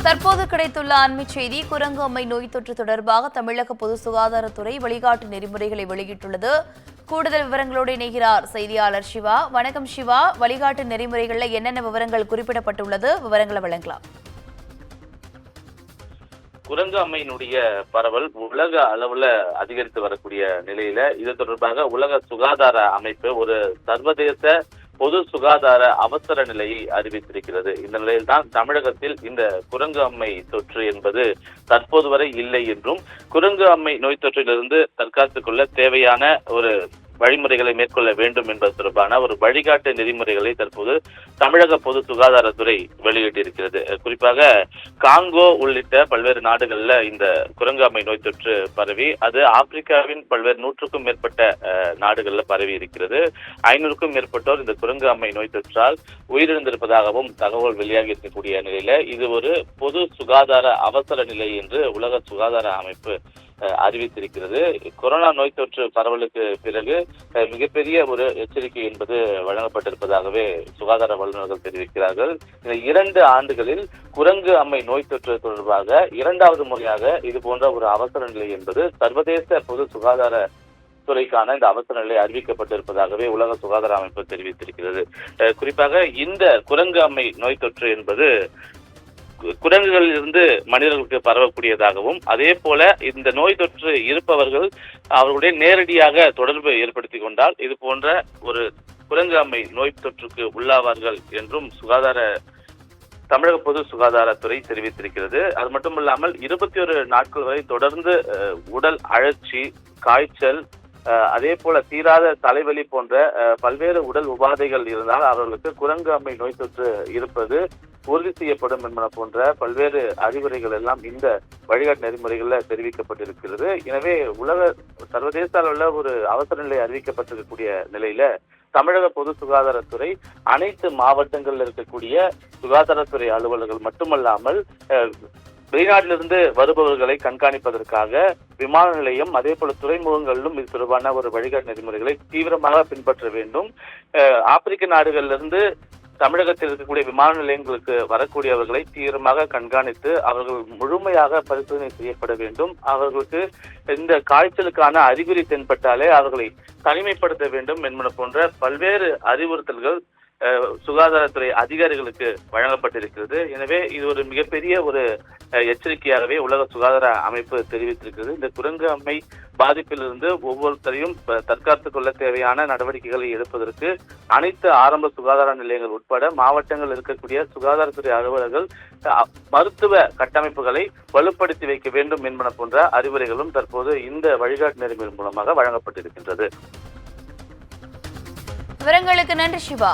தற்போது கிடைத்துள்ள அண்மைச் செய்தி. குரங்கு அம்மை நோய் தொற்று தொடர்பாக தமிழக பொது சுகாதாரத்துறை வழிகாட்டு நெறிமுறைகளை வெளியிட்டுள்ளது. கூடுதல் விவரங்களோடு இணைகிறார் செய்தியாளர் சிவா. வணக்கம் சிவா, வழிகாட்டு நெறிமுறைகளில் என்னென்ன விவரங்கள் குறிப்பிடப்பட்டுள்ளது, விவரங்களை வழங்கலாம். குரங்கு அம்மையினுடைய பரவல் உலக அளவுல அதிகரித்து வரக்கூடிய நிலையில இது தொடர்பாக உலக சுகாதார அமைப்பு ஒரு சர்வதேச பொது சுகாதார அவசர நிலையை அறிவித்திருக்கிறது. இந்த நிலையில்தான் தமிழகத்தில் இந்த குரங்கு அம்மை தொற்று என்பது தற்போது வரை இல்லை என்றும், குரங்கு அம்மை நோய் தொற்றிலிருந்து தற்காத்துக் கொள்ள தேவையான ஒரு வழிமுறைகளை மேற்கொள்ள வேண்டும் என்பது தொடர்பான ஒரு வழிகாட்டு நெறிமுறைகளை தற்போது தமிழக பொது சுகாதாரத்துறை வெளியிட்டிருக்கிறது. குறிப்பாக காங்கோ உள்ளிட்ட பல்வேறு நாடுகள்ல இந்த குரங்கு அம்மை நோய் தொற்று பரவி அது ஆப்பிரிக்காவின் பல்வேறு 100க்கும் மேற்பட்ட நாடுகள்ல பரவி இருக்கிறது. 500க்கும் மேற்பட்டோர் இந்த குரங்கு அம்மை நோய் தொற்றால் உயிரிழந்திருப்பதாகவும் தகவல் வெளியாகி இருக்கக்கூடிய நிலையில இது ஒரு பொது சுகாதார அவசர நிலை என்று உலக சுகாதார அமைப்பு அறிவித்திருக்கிறது. கொரோனா நோய் தொற்று பரவலுக்கு பிறகு மிகப்பெரிய ஒரு எச்சரிக்கை என்பது வழங்கப்பட்டிருப்பதாகவே சுகாதார வல்லுநர்கள் தெரிவிக்கிறார்கள். இந்த 2 ஆண்டுகளில் குரங்கு அம்மை நோய் தொற்று தொடர்பாக 2வது முறையாக இது போன்ற ஒரு அவசர நிலை என்பது சர்வதேச பொது சுகாதார துறைக்கான இந்த அவசர நிலை அறிவிக்கப்பட்டிருப்பதாகவே உலக சுகாதார அமைப்பு தெரிவித்திருக்கிறது. குறிப்பாக இந்த குரங்கு அம்மை நோய் தொற்று என்பது குரங்குகளில் இருந்து மனிதர்களுக்கு பரவக்கூடியதாகவும், அதே போல இந்த நோய் தொற்று இருப்பவர்கள் அவர்களுடைய நேரடியாக தொடர்பு ஏற்படுத்திக் கொண்டால் இது போன்ற ஒரு குரங்கு அம்மை நோய் தொற்றுக்கு உள்ளாவார்கள் என்றும் தமிழக பொது சுகாதாரத்துறை தெரிவித்திருக்கிறது. அது மட்டுமல்லாமல் 21 நாட்கள் வரை தொடர்ந்து உடல் அழற்சி, காய்ச்சல், அதே போல தீராத தலைவலி போன்ற பல்வேறு உடல் உபாதைகள் இருந்தால் அவர்களுக்கு குரங்கு அம்மை நோய் தொற்று இருப்பது உறுதி செய்யப்படும் என்பன போன்ற பல்வேறு அறிவுரைகள் எல்லாம் இந்த வழிகாட்டு நெறிமுறைகள்ல தெரிவிக்கப்பட்டிருக்கிறது. எனவே சர்வதேச அளவுல ஒரு அவசர நிலை அறிவிக்கப்பட்டிருக்கக்கூடிய நிலையில தமிழக பொது சுகாதாரத்துறை அனைத்து மாவட்டங்களில் இருக்கக்கூடிய சுகாதாரத்துறை அலுவலர்கள் மட்டுமல்லாமல் வெளிநாட்டிலிருந்து வருபவர்களை கண்காணிப்பதற்காக விமான நிலையம், அதே போல துறைமுகங்களிலும் இது தொடர்பான ஒரு வழிகாட்டு நெறிமுறைகளை தீவிரமாக பின்பற்ற வேண்டும். ஆப்பிரிக்க நாடுகளிலிருந்து தமிழகத்தில் இருக்கக்கூடிய விமான நிலையங்களுக்கு வரக்கூடியவர்களை தீவிரமாக கண்காணித்து அவர்கள் முழுமையாக பரிசோதனை செய்யப்பட வேண்டும். அவர்களுக்கு இந்த காய்ச்சலுக்கான அறிகுறி தென்பட்டாலே அவர்களை தனிமைப்படுத்த வேண்டும் என்பன போன்ற பல்வேறு அறிவுறுத்தல்கள் சுகாதாரத்துறை அதிகாரிகளுக்கு வழங்கப்பட்டிருக்கிறது. எனவே இது ஒரு மிகப்பெரிய ஒரு எச்சரிக்கையாகவே உலக சுகாதார அமைப்பு தெரிவித்திருக்கிறது. இந்த குரங்கு அம்மை பாதிப்பிலிருந்து ஒவ்வொருத்தரையும் தற்காத்துக் கொள்ள தேவையான நடவடிக்கைகளை எடுப்பதற்கு அனைத்து ஆரம்ப சுகாதார நிலையங்கள் உட்பட மாவட்டங்கள் இருக்கக்கூடிய சுகாதாரத்துறை அலுவலர்கள் மருத்துவ கட்டமைப்புகளை வலுப்படுத்தி வைக்க வேண்டும் என்பன போன்ற அறிவுரைகளும் தற்போது இந்த வழிகாட்டு நெறிமுறை மூலமாக வழங்கப்பட்டிருக்கின்றது. விவரங்களுக்கு நன்றி சிவா.